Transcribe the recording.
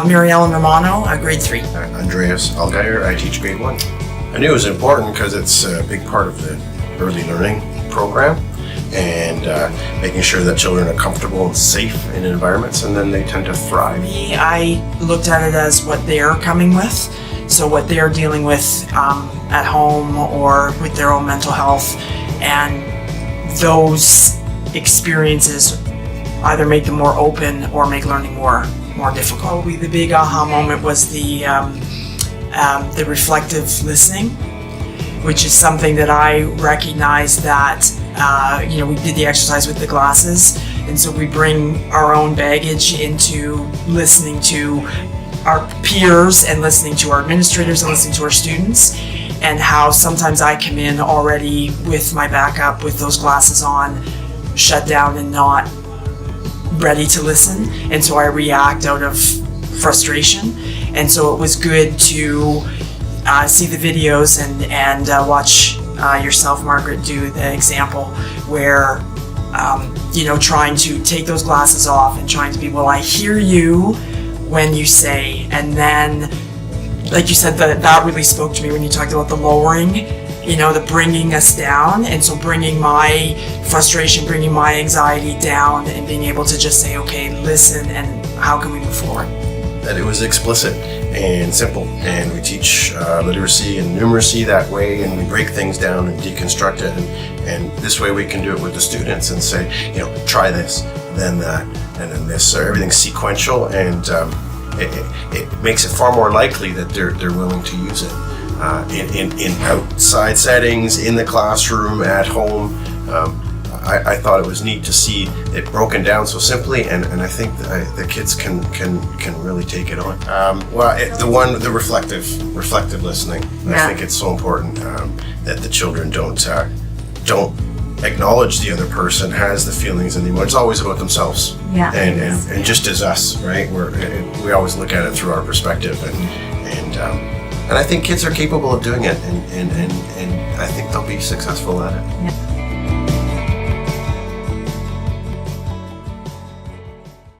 Mary Ellen Romano, grade 3. Andreas Algeyer, I teach grade 1. I knew it was important because it's a big part of the early learning program, and making sure that children are comfortable and safe in environments, and then they tend to thrive. I looked at it as what they're coming with, so what they're dealing with at home or with their own mental health, and those experiences either make them more open or make learning more difficult. Probably the big aha moment was the reflective listening, which is something that I recognized that we did the exercise with the glasses, and so we bring our own baggage into listening to our peers and listening to our administrators and listening to our students, and how sometimes I come in already with my back up with those glasses on, shut down and not ready to listen, and so I react out of frustration. And so it was good to see the videos and watch yourself, Margaret, do the example where trying to take those glasses off and trying to be, well, I hear you when you say, and then like you said, that really spoke to me when you talked about the lowering, the bringing us down, and so bringing my frustration, bringing my anxiety down, and being able to just say, okay, listen, and how can we move forward? That it was explicit and simple, and we teach literacy and numeracy that way, and we break things down and deconstruct it, and this way we can do it with the students and say, try this, then that, and then this. So everything's sequential, and it makes it far more likely that they're willing to use it in outside settings, in the classroom, at home. I thought it was neat to see it broken down so simply, and I think the kids can really take it on. The reflective listening. Yeah. I think it's so important that the children don't acknowledge the other person has the feelings and the emotions. It's always about themselves. Yeah. And just as us, right? We always look at it through our perspective, and I think kids are capable of doing it, and I think they'll be successful at it. Yeah.